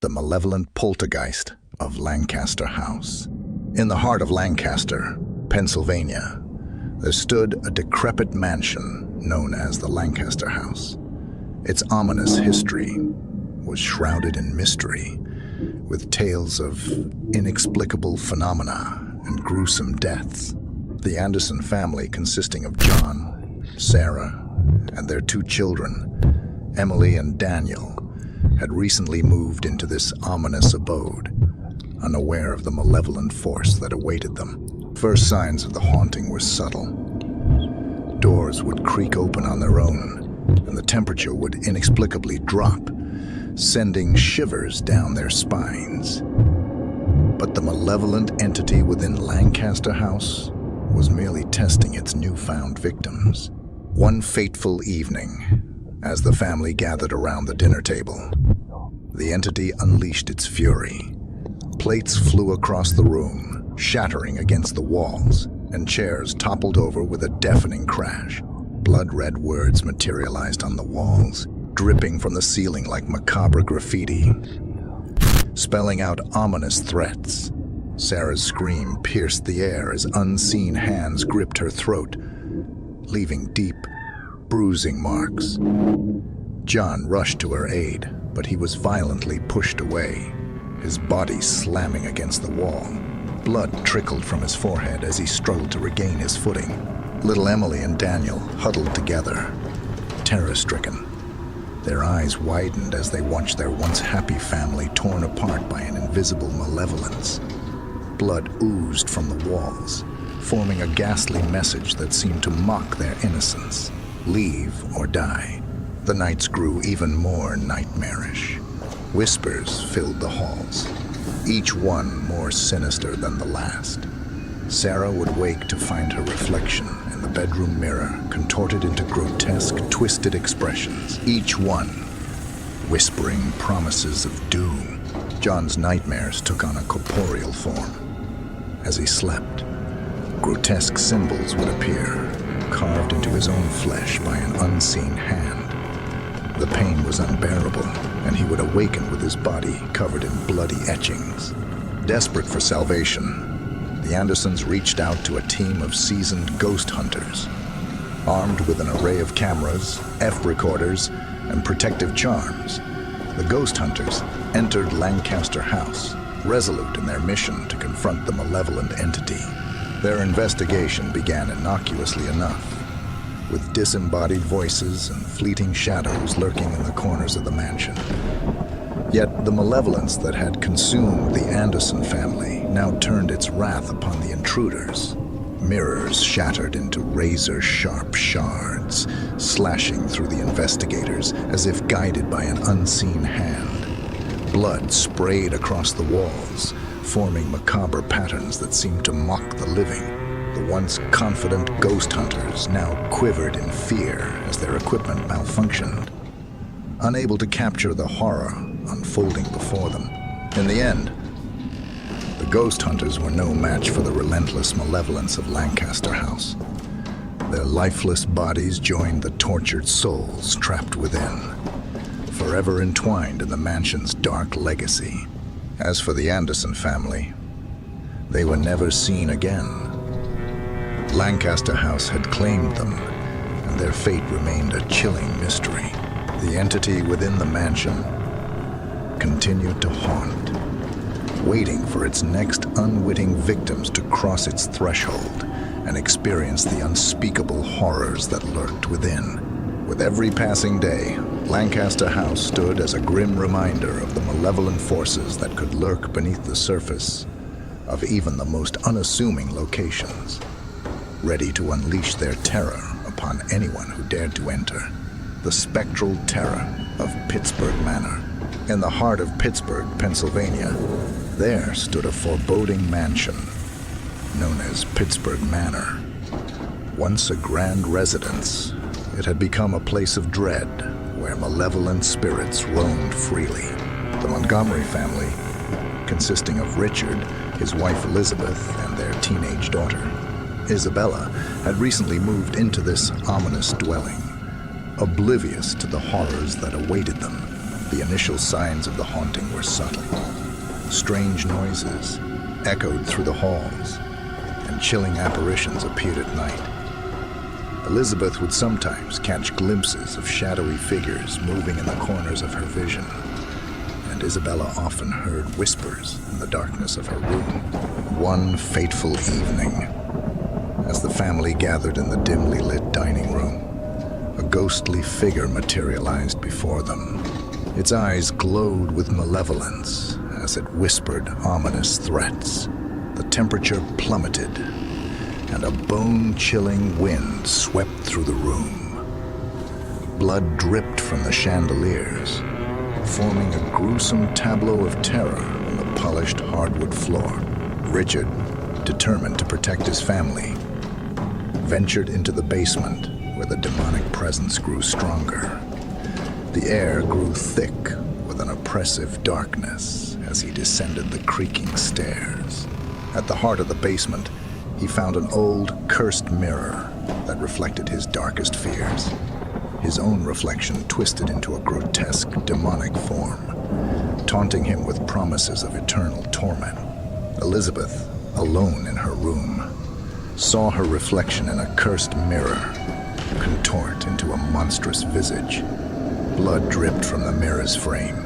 the malevolent poltergeist of Lancaster House. In the heart of Lancaster, Pennsylvania, there stood a decrepit mansion known as the Lancaster House. Its ominous history was shrouded in mystery, with tales of inexplicable phenomena and gruesome deaths. The Anderson family, consisting of John, Sarah, and their two children, Emily and Daniel, had recently moved into this ominous abode, unaware of the malevolent force that awaited them. First signs of the haunting were subtle. Doors would creak open on their own, and the temperature would inexplicably drop, sending shivers down their spines. But the malevolent entity within Lancaster House was merely testing its newfound victims. One fateful evening, as the family gathered around the dinner table, the entity unleashed its fury. Plates flew across the room, shattering against the walls, and chairs toppled over with a deafening crash. Blood-red words materialized on the walls, dripping from the ceiling like macabre graffiti, spelling out ominous threats. Sarah's scream pierced the air as unseen hands gripped her throat, leaving deep, bruising marks. John rushed to her aid, but he was violently pushed away, his body slamming against the wall. Blood trickled from his forehead as he struggled to regain his footing. Little Emily and Daniel huddled together, terror-stricken. Their eyes widened as they watched their once happy family torn apart by an invisible malevolence. Blood oozed from the walls, forming a ghastly message that seemed to mock their innocence. Leave or die. The nights grew even more nightmarish. Whispers filled the halls, each one more sinister than the last. Sarah would wake to find her reflection in the bedroom mirror, contorted into grotesque, twisted expressions, each one whispering promises of doom. John's nightmares took on a corporeal form. As he slept, grotesque symbols would appear, carved into his own flesh by an unseen hand. The pain was unbearable, and he would awaken with his body covered in bloody etchings. Desperate for salvation, the Andersons reached out to a team of seasoned ghost hunters. Armed with an array of cameras, F-recorders, and protective charms, the ghost hunters entered Lancaster House, resolute in their mission to confront the malevolent entity. Their investigation began innocuously enough, with disembodied voices and fleeting shadows lurking in the corners of the mansion. Yet the malevolence that had consumed the Anderson family now turned its wrath upon the intruders. Mirrors shattered into razor-sharp shards, slashing through the investigators as if guided by an unseen hand. Blood sprayed across the walls, forming macabre patterns that seemed to mock the living. The once confident ghost hunters now quivered in fear as their equipment malfunctioned, unable to capture the horror unfolding before them. In the end, the ghost hunters were no match for the relentless malevolence of Lancaster House. Their lifeless bodies joined the tortured souls trapped within, forever entwined in the mansion's dark legacy. As for the Anderson family, they were never seen again. Lancaster House had claimed them, and their fate remained a chilling mystery. The entity within the mansion continued to haunt, waiting for its next unwitting victims to cross its threshold and experience the unspeakable horrors that lurked within. With every passing day, Lancaster House stood as a grim reminder of the malevolent forces that could lurk beneath the surface of even the most unassuming locations, ready to unleash their terror upon anyone who dared to enter. The spectral terror of Pittsburgh Manor. In the heart of Pittsburgh, Pennsylvania, there stood a foreboding mansion known as Pittsburgh Manor. Once a grand residence, it had become a place of dread where malevolent spirits roamed freely. The Montgomery family, consisting of Richard, his wife Elizabeth, and their teenage daughter, Isabella, had recently moved into this ominous dwelling, oblivious to the horrors that awaited them. The initial signs of the haunting were subtle. Strange noises echoed through the halls, and chilling apparitions appeared at night. Elizabeth would sometimes catch glimpses of shadowy figures moving in the corners of her vision, and Isabella often heard whispers in the darkness of her room. One fateful evening, as the family gathered in the dimly lit dining room, a ghostly figure materialized before them. Its eyes glowed with malevolence as it whispered ominous threats. The temperature plummeted, and a bone-chilling wind swept through the room. Blood dripped from the chandeliers, forming a gruesome tableau of terror on the polished hardwood floor. Richard, determined to protect his family, ventured into the basement where the demonic presence grew stronger. The air grew thick with an oppressive darkness as he descended the creaking stairs. At the heart of the basement, he found an old, cursed mirror that reflected his darkest fears. His own reflection twisted into a grotesque, demonic form, taunting him with promises of eternal torment. Elizabeth, alone in her room, saw her reflection in a cursed mirror contort into a monstrous visage. Blood dripped from the mirror's frame,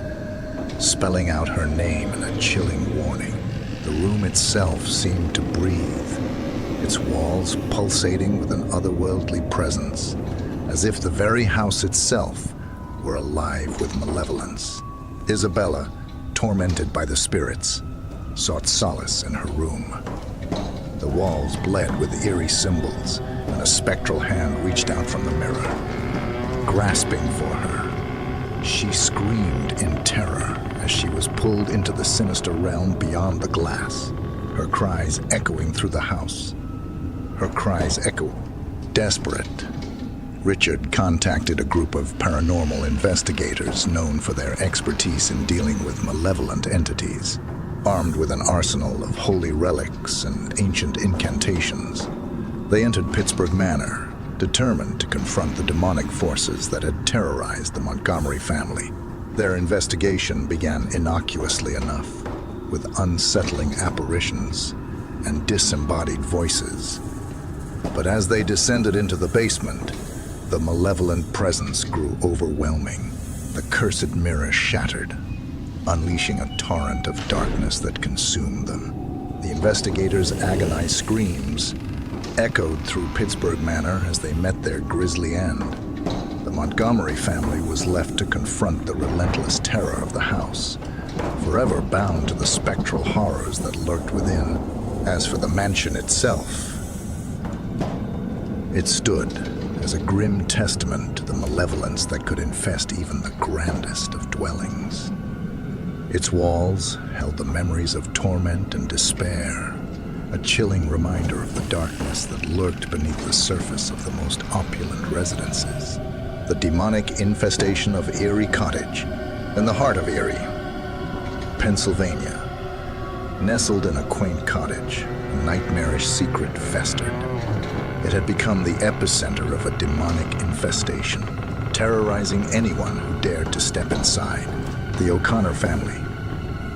spelling out her name in a chilling warning. The room itself seemed to breathe, its walls pulsating with an otherworldly presence, as if the very house itself were alive with malevolence. Isabella, tormented by the spirits, sought solace in her room. The walls bled with eerie symbols, and a spectral hand reached out from the mirror. Grasping for her, she screamed in terror as she was pulled into the sinister realm beyond the glass, her cries echoing through the house. Her cries echoed. Desperate, Richard contacted a group of paranormal investigators known for their expertise in dealing with malevolent entities. Armed with an arsenal of holy relics and ancient incantations, they entered Pittsburgh Manor, determined to confront the demonic forces that had terrorized the Montgomery family. Their investigation began innocuously enough, with unsettling apparitions and disembodied voices. But as they descended into the basement, the malevolent presence grew overwhelming. The cursed mirror shattered, unleashing a torrent of darkness that consumed them. The investigators' agonized screams echoed through Pittsburgh Manor as they met their grisly end. The Montgomery family was left to confront the relentless terror of the house, forever bound to the spectral horrors that lurked within. As for the mansion itself, it stood as a grim testament to the malevolence that could infest even the grandest of dwellings. Its walls held the memories of torment and despair, a chilling reminder of the darkness that lurked beneath the surface of the most opulent residences. The demonic infestation of Erie Cottage, in the heart of Erie, Pennsylvania. Nestled in a quaint cottage, a nightmarish secret festered. It had become the epicenter of a demonic infestation, terrorizing anyone who dared to step inside. The O'Connor family,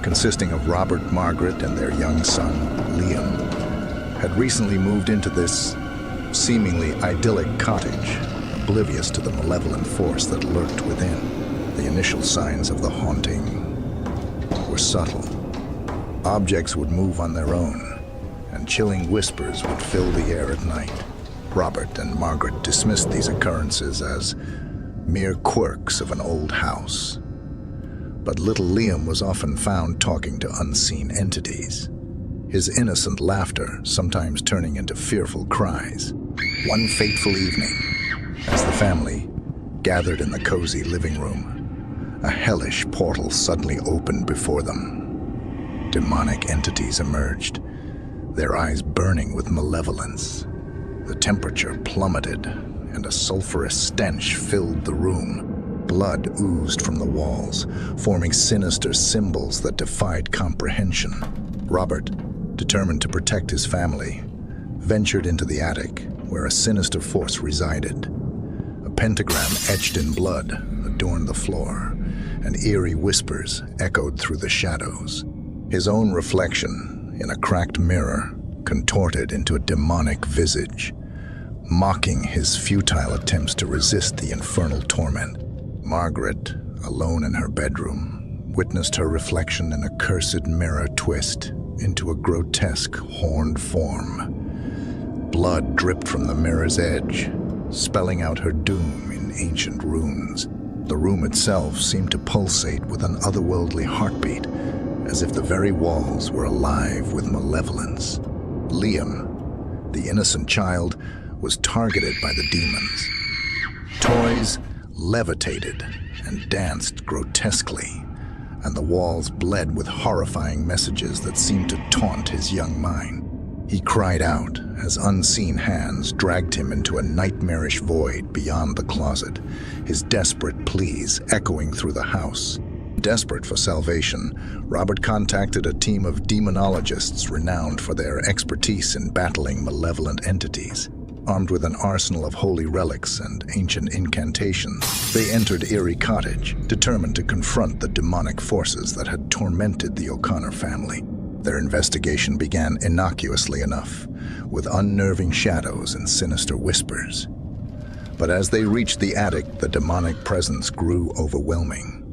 consisting of Robert, Margaret, and their young son, Liam, had recently moved into this seemingly idyllic cottage, oblivious to the malevolent force that lurked within. The initial signs of the haunting were subtle. Objects would move on their own, and chilling whispers would fill the air at night. Robert and Margaret dismissed these occurrences as mere quirks of an old house. But little Liam was often found talking to unseen entities, his innocent laughter sometimes turning into fearful cries. One fateful evening, as the family gathered in the cozy living room, a hellish portal suddenly opened before them. Demonic entities emerged, their eyes burning with malevolence. The temperature plummeted, and a sulfurous stench filled the room. Blood oozed from the walls, forming sinister symbols that defied comprehension. Robert, determined to protect his family, ventured into the attic, where a sinister force resided. A pentagram etched in blood adorned the floor, and eerie whispers echoed through the shadows. His own reflection, in a cracked mirror, contorted into a demonic visage, mocking his futile attempts to resist the infernal torment. Margaret, alone in her bedroom, witnessed her reflection in a cursed mirror twist into a grotesque horned form. Blood dripped from the mirror's edge, spelling out her doom in ancient runes. The room itself seemed to pulsate with an otherworldly heartbeat, as if the very walls were alive with malevolence. Liam, the innocent child, was targeted by the demons. Toys levitated and danced grotesquely, and the walls bled with horrifying messages that seemed to taunt his young mind. He cried out as unseen hands dragged him into a nightmarish void beyond the closet, his desperate pleas echoing through the house. Desperate for salvation, Robert contacted a team of demonologists renowned for their expertise in battling malevolent entities. Armed with an arsenal of holy relics and ancient incantations, they entered Erie Cottage, determined to confront the demonic forces that had tormented the O'Connor family. Their investigation began innocuously enough, with unnerving shadows and sinister whispers. But as they reached the attic, the demonic presence grew overwhelming.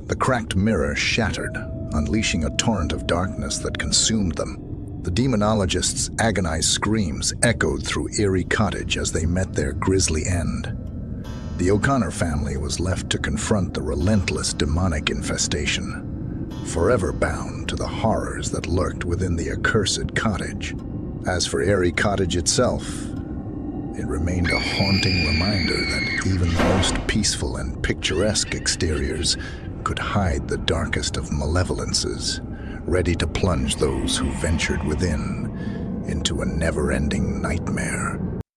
The cracked mirror shattered, unleashing a torrent of darkness that consumed them. The demonologists' agonized screams echoed through Erie Cottage as they met their grisly end. The O'Connor family was left to confront the relentless demonic infestation, forever bound to the horrors that lurked within the accursed cottage. As for Erie Cottage itself, it remained a haunting reminder that even the most peaceful and picturesque exteriors could hide the darkest of malevolences, ready to plunge those who ventured within into a never-ending nightmare.